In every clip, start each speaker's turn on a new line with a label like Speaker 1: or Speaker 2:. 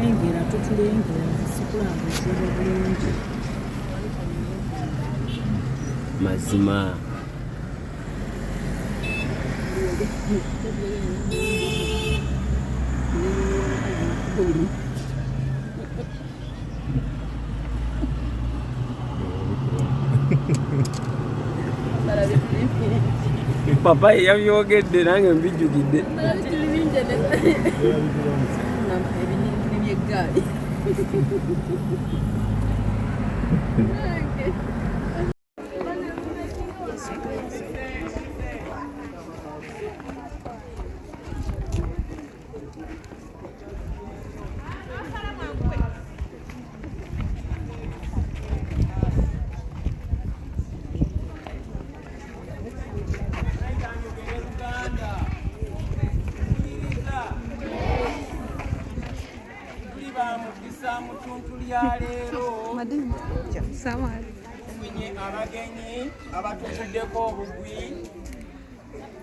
Speaker 1: Engera tutulengera zisikulambuzibwa bulungi
Speaker 2: mazima. Papa yabyogedde nange mbijjukidde. Abagenyi abatuddeko obugwi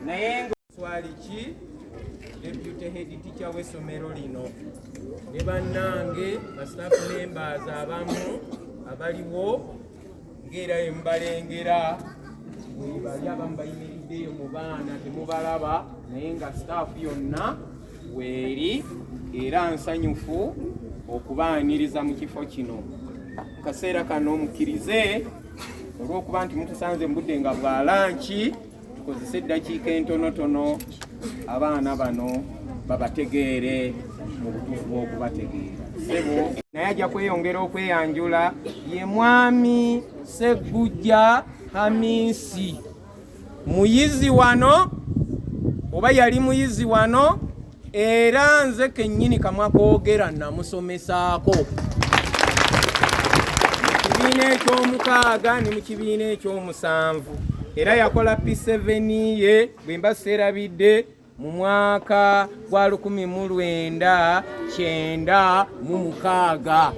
Speaker 2: naye swali ki deputy head teacher w'essomero lino ne bannange ba staff members abamu abaliwo ng'era embalengera bali abamu bayimiriddeyo mu baana temubalaba naye nga staff yonna weeri era nsanyufu okubaaniriza mu kifo kino. Kaseera kano mukkirize olw'okuba nti mutusanze mu budde nga bwa lanki tukozese eddakiika entonotono abaana bano babategeere mu butuufu bw'okubategeera. Ssebo naye ajja kweyongera okweyanjula ye mwami Ssegujja Hamis, muyizi wano oba yali muyizi wano era nze kennyini kamwa koogera namusomesaako kibiina eky'omukaaga ne mu kibiina eky'omusanvu era yakola P7 ye bwe mba seerabidde mu mwaka gwa 1996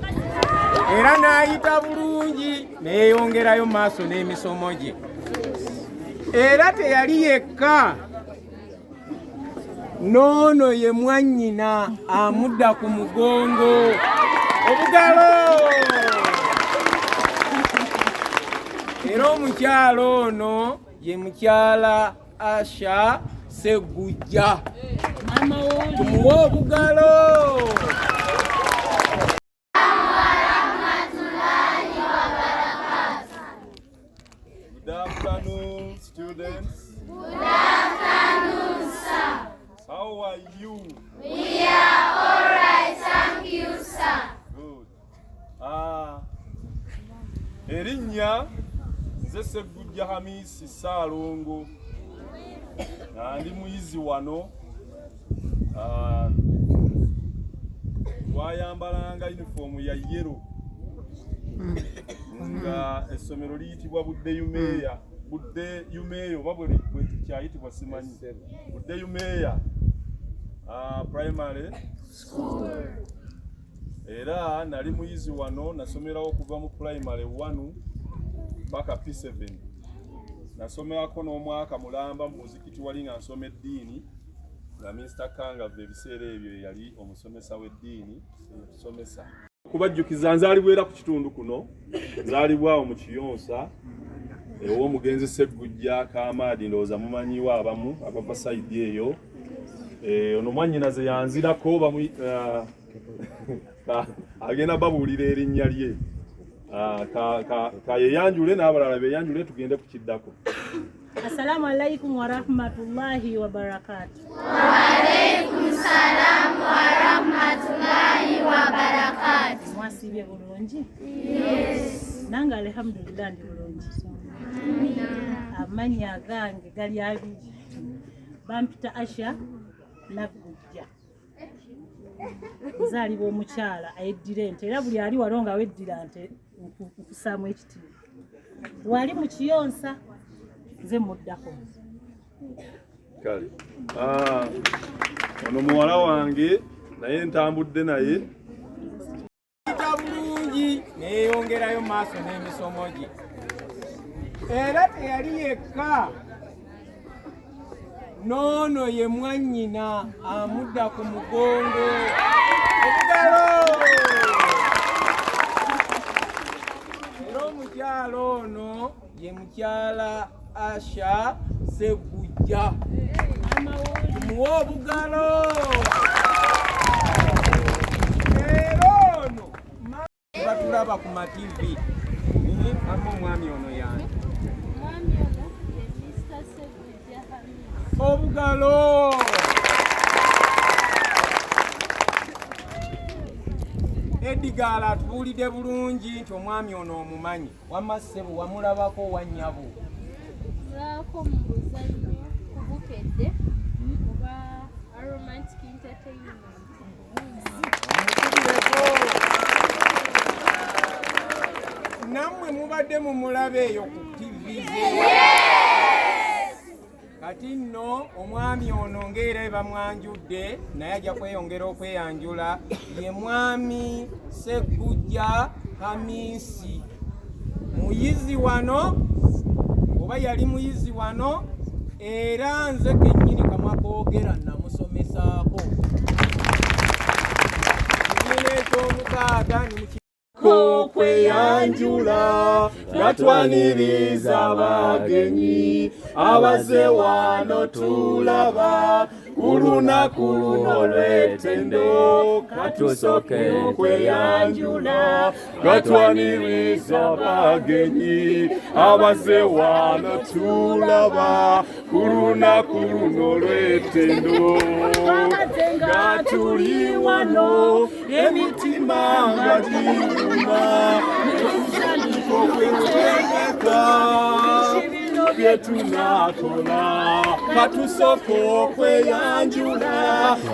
Speaker 2: era n'ayita bulungi neeyongerayo maaso n'emisomo gye era teyali yekka. Noono ye mwannyina amudda ku mugongo obugalo. Era omukyalo ono ye mukyala Asha Ssegujja. Tumuwe obugalo.
Speaker 3: Good afternoon, students.
Speaker 4: Good afternoon, sir.
Speaker 3: How are you?
Speaker 4: We are all right, thank you, sir.
Speaker 3: Good. Erinnya nze Ssegujja Hamis Ssaalongo. Ndi muyizi wano. Twayambalanga uniform ya yellow. Nga essomero liyitibwa Buddeyumeeya. Buddeyumeeya oba bwe kyayitibwa simanyi. Buddeyumeeya primary school. Era nali muyizi wano nasomerawo okuva mu primary 1 mpaka P7. Nasomerako n'omwaka mulamba mu muzikiti wali nga nsoma eddiini nga Mr. Kangave ebiseera ebyo yali omusomesa w'eddiini tusomesa. Kubajjukiza nzaalibwera ku kitundu kuno, nzaalibwawo mu Kiyonsa ew'omugenzi Ssegujja Kamaadi ndowooza mumanyiwo abamu abava sayidi eyo. Ono mwannyinaze yanzirako agenda babuulira erinnya lye. Kayeyanjule n'abalala beyanjule tugende ku kiddako.
Speaker 1: Assalamu alaikum wa rahmatullahi wa barakatuh.
Speaker 4: Wa alaikum salam wa rahmatullahi wa barakatuh.
Speaker 1: Mwasibye bulungi?
Speaker 4: Yes.
Speaker 1: Nange alhamdulillah ndi bulungi. Amannya gange gali abiri. Bampita Asha Ssegujja. Nzaalibwa omukyala ayeddira ente era buli ali walo nga weddira nte nkusaamu ekitiibwa. Wali mu Kiyonsa nze muddako.
Speaker 3: Kale. Ono muwala wange naye ntambudde naye.
Speaker 2: Bulungi neeyongerayo maaso n'emisomo gye. Era teyali yekka. Noono ye mwannyina amudda ku mugongo obugalo. mukyala Asha Ssegujja. Tumuwe obugalo. Batulaba ku ma TV. Amma omwami ono yange.
Speaker 5: Omwami ono ye Mr. Ssegujja Hamis.
Speaker 2: Obugalo. Eddigala atubuulidde bulungi nti omwami ono omumanyi. Wamma ssebo wamulabako wannyabo.
Speaker 5: Mulabako mu buzannyo obukedde oba romantic entertainment.
Speaker 2: Nammwe mubadde mumulabe eyo ku TV ze. Kati nno omwami ono ng'era bamwanjudde naye ajja kweyongera okweyanjula ye mwami Ssegujja Hamis. Muyizi wano oba yali muyizi wano era nze kennyini kamwa koogera namusomesaako. Kibiina eky'omukaaga
Speaker 3: okweyanjula gatwaniriza abagenyi abaze wano tulaba ku lunaku luno lw'ettendo katusooke okweyanjula gatwaniriza abagenyi abaze wano tulaba ku lunaku luno lw'ettendo nga tuli wano emitima nga giguma okwetegeka byetunakola katusooka okweyanjula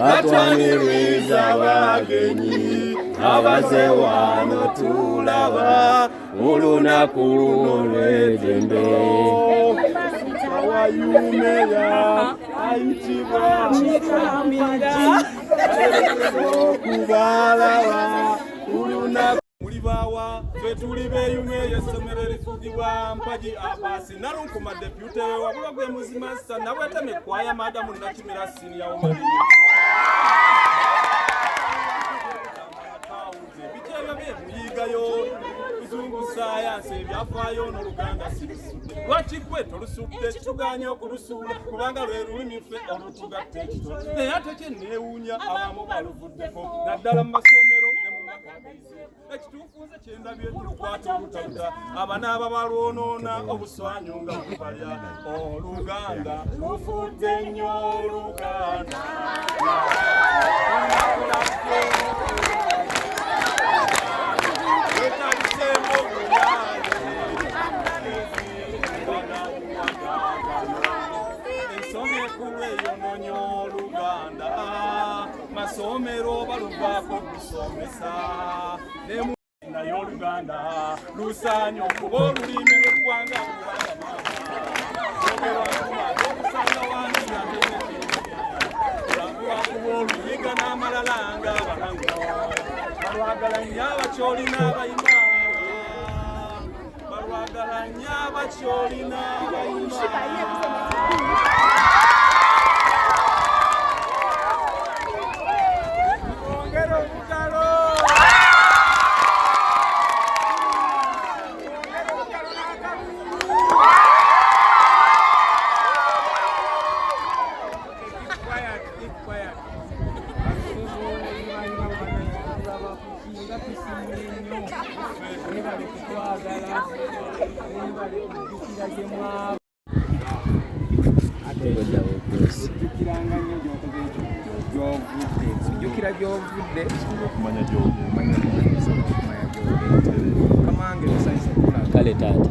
Speaker 3: gatwaniriza abagenyi abaze wano tulaba olunaku luno lw'ettendo awayumeya ayitibwa okubalaba olunaku mulibaawa ffe tuli beeyumye y'essomero erifugibwa Mpagi Abasi Nalunkuma depute we wabula gwe muzimasa nabweteme ekwaya Madamu Nakimera siniya omuli biki ebyo bye muyigayo kuzungu sayansi ebyafaayo n'Oluganda sirusudde lwaki gwe tolusudde kituganye okulusula kubanga lwe lulimi ffe olutugatta ekitolo naye ate kyenneewuunya abamu baluvuddeko naddala mu masomero ne mu makagaizi ekituufu nze kyendabye tukwata olutaluta abanaaba balwonoona obuswanyu nga bubalya Oluganda lufudde nnyo Oluganda masomero baluvaako kusomesa naye Oluganda lusaanye okuba olulimi lw'eggwanga okusanga wandiyakuba oluyiga n'amalala nga balwagala nnyo abakyoli n'abayima balwagala nnyo abakyoli n'abayima jjukira gy'ovudde okumanya gy'ovudde kamange tusanyuse
Speaker 6: kale taata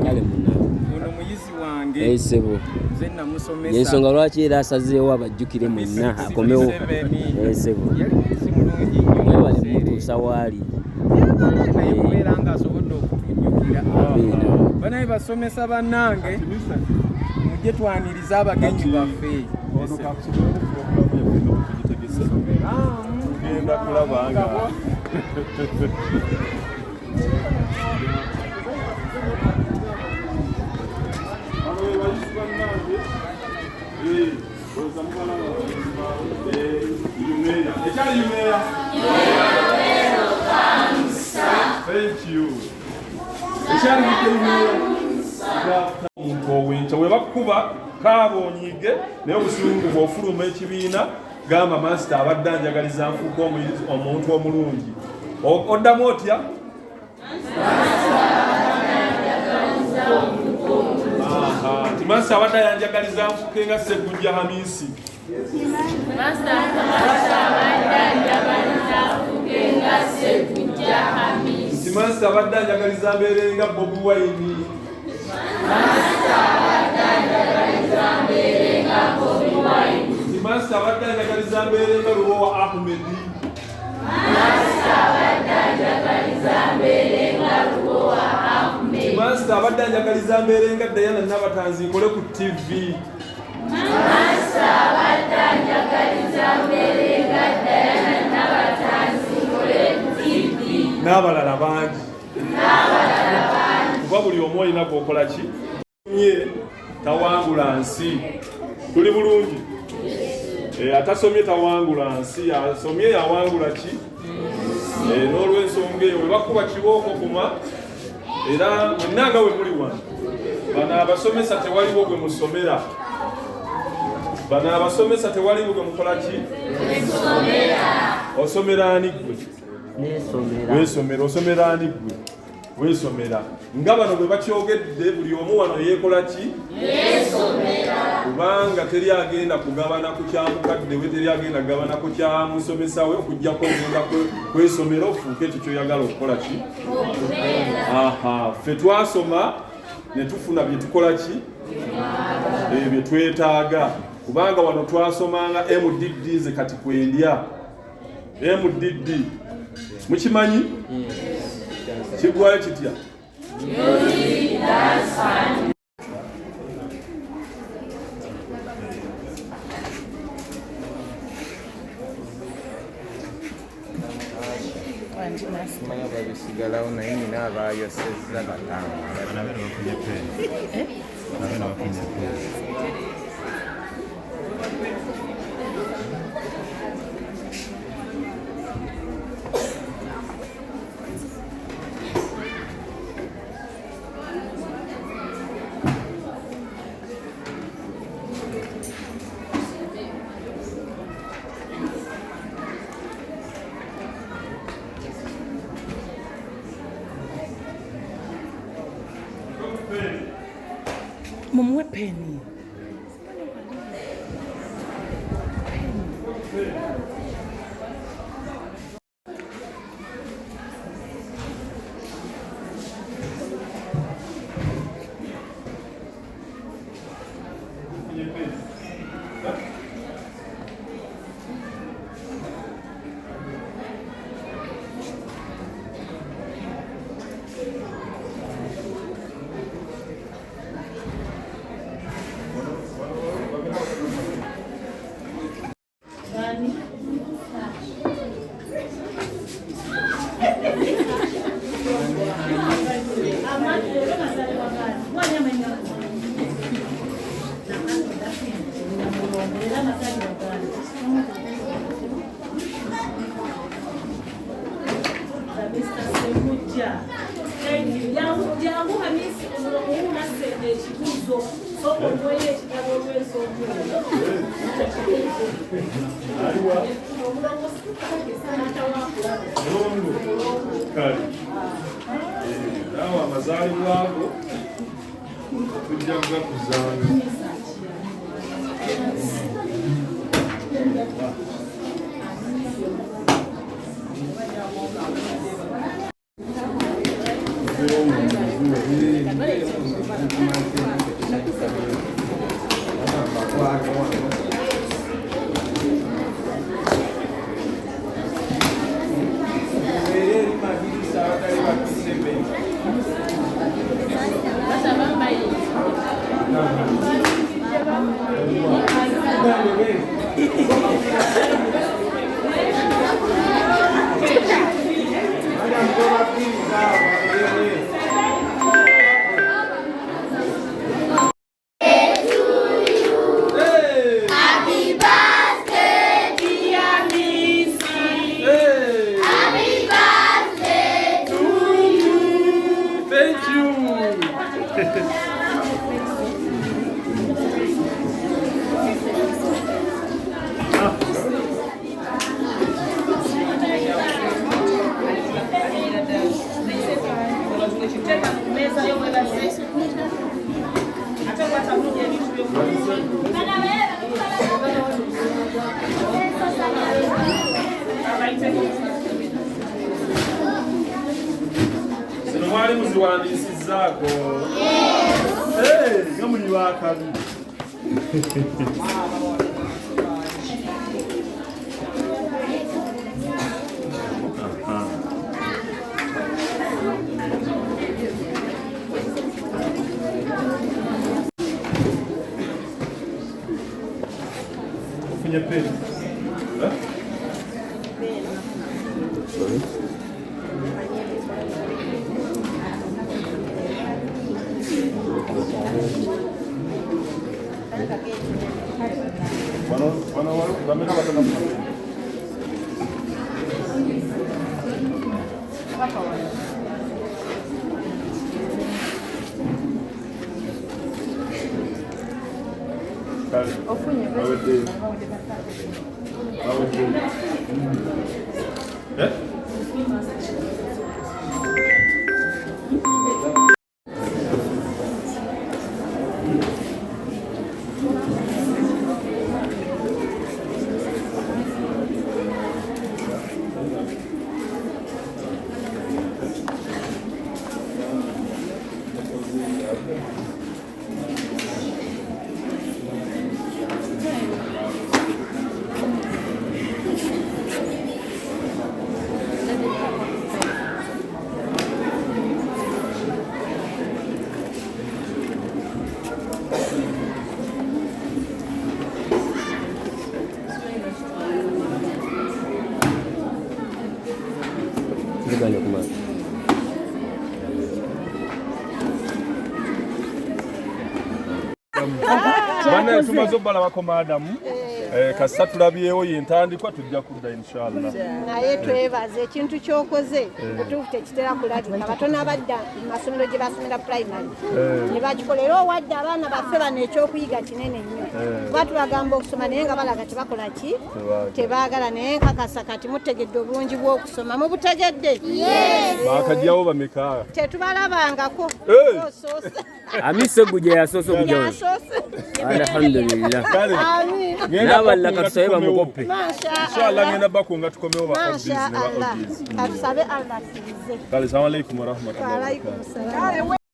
Speaker 6: kale munawe
Speaker 2: ono muyizi wange
Speaker 6: esebo
Speaker 2: nze namusomesa
Speaker 6: yensonga lwaki era asazeewo abajjukire mwenna akomewo esebo mwebale mutuusa waali
Speaker 2: naye kubeera nga asobodde okutujjukira banaye basomesa bannange mujje twaniriza abagenyi baffe
Speaker 3: tugenda kulabanga Thank you. omuntu ow'enkya bwe bakuba kaaba onyiige naye obusungu bw'ofuluma ekibiina gamba masita abadde anjagaliza nfuuka omuntu omulungi. Oddamu otya? Nti masita abadde yanjagaliza nfuuke nga Ssegujja Hamis. Nti masita abadde anjagaliza mbeere nga Bobi Wine. Nti masita abadde anjagaliza mbeere nga Lubowa Ahmed. Nti masita abadde anjagaliza mbeere nga Diana Nabatanzi nkole ku TV. N'abalala bangi. Kuba buli omu olina gwokola ki? Tawangula nsi. Tuli bulungi? Atasomye tawangula nsi, asomye yawangula ki? N'olw'ensonga eyo bwe bakuba kibooko kuma era mwenanga we muli wano. Bano abasomesa tewaliwo gwe musomera. Bano abasomesa tewaliwo gwe mukola ki? Osomera ani gwe? Weesomera. Osomera ani gwe? Weesomera. Nga bano bwe bakyogedde buli omu wano yeekola ki? Yeesomera. Kubanga teri agenda kugabana ku kyamukadde we, teri agenda kugabana ku kyamusomesa we, okujjako ogenda kwesomera ofuuke ekyo kyoyagala okukola ki? Ffe twasoma ne tufuna bye tukola ki? Bye twetaaga. Kubanga wano twasomanga MDD nze kati kwendya. MDD mukimanyi? Kiggwayo kitya?
Speaker 2: Simanya babisigalawo naye nina abayosezza batano.
Speaker 1: Mumuwe peni. Ssegujja Hamis una sede ekibuuzo soko ngoye ekitabo olw'ensonga
Speaker 3: awo amazaalibwa ago tujja kugakuzanga. mwali muziwandiisizzaako nga muli bakabi ofunye peni Bana tumaze obalabako madamu kasa tulabyewo yentandikwa tujja kudda inshallah
Speaker 7: naye twebaze ekintu kyokoze otuufu tekitera kulabika batono abadda masomero gye basomera primary ne bakikolera owadde abaana baffe bano ekyokuyiga kinene nnyo kuba tubagamba okusoma naye nga balaga tebakola ki tebaagala naye nkakasa kati mutegedde obulungi bw'okusoma mubutegedde
Speaker 3: bakajjawo bameka
Speaker 7: tetubalabangako
Speaker 6: Hamis Ssegujja yasoose okujawo alhamdulillah n'abalala katusabe bamukope
Speaker 3: inshallah ngenda bakunga tukomewo ba
Speaker 7: Masha Allah. Katusabe Allah asibize.
Speaker 3: Assalamu alaikum wa rahmatullahi wa barakatuh.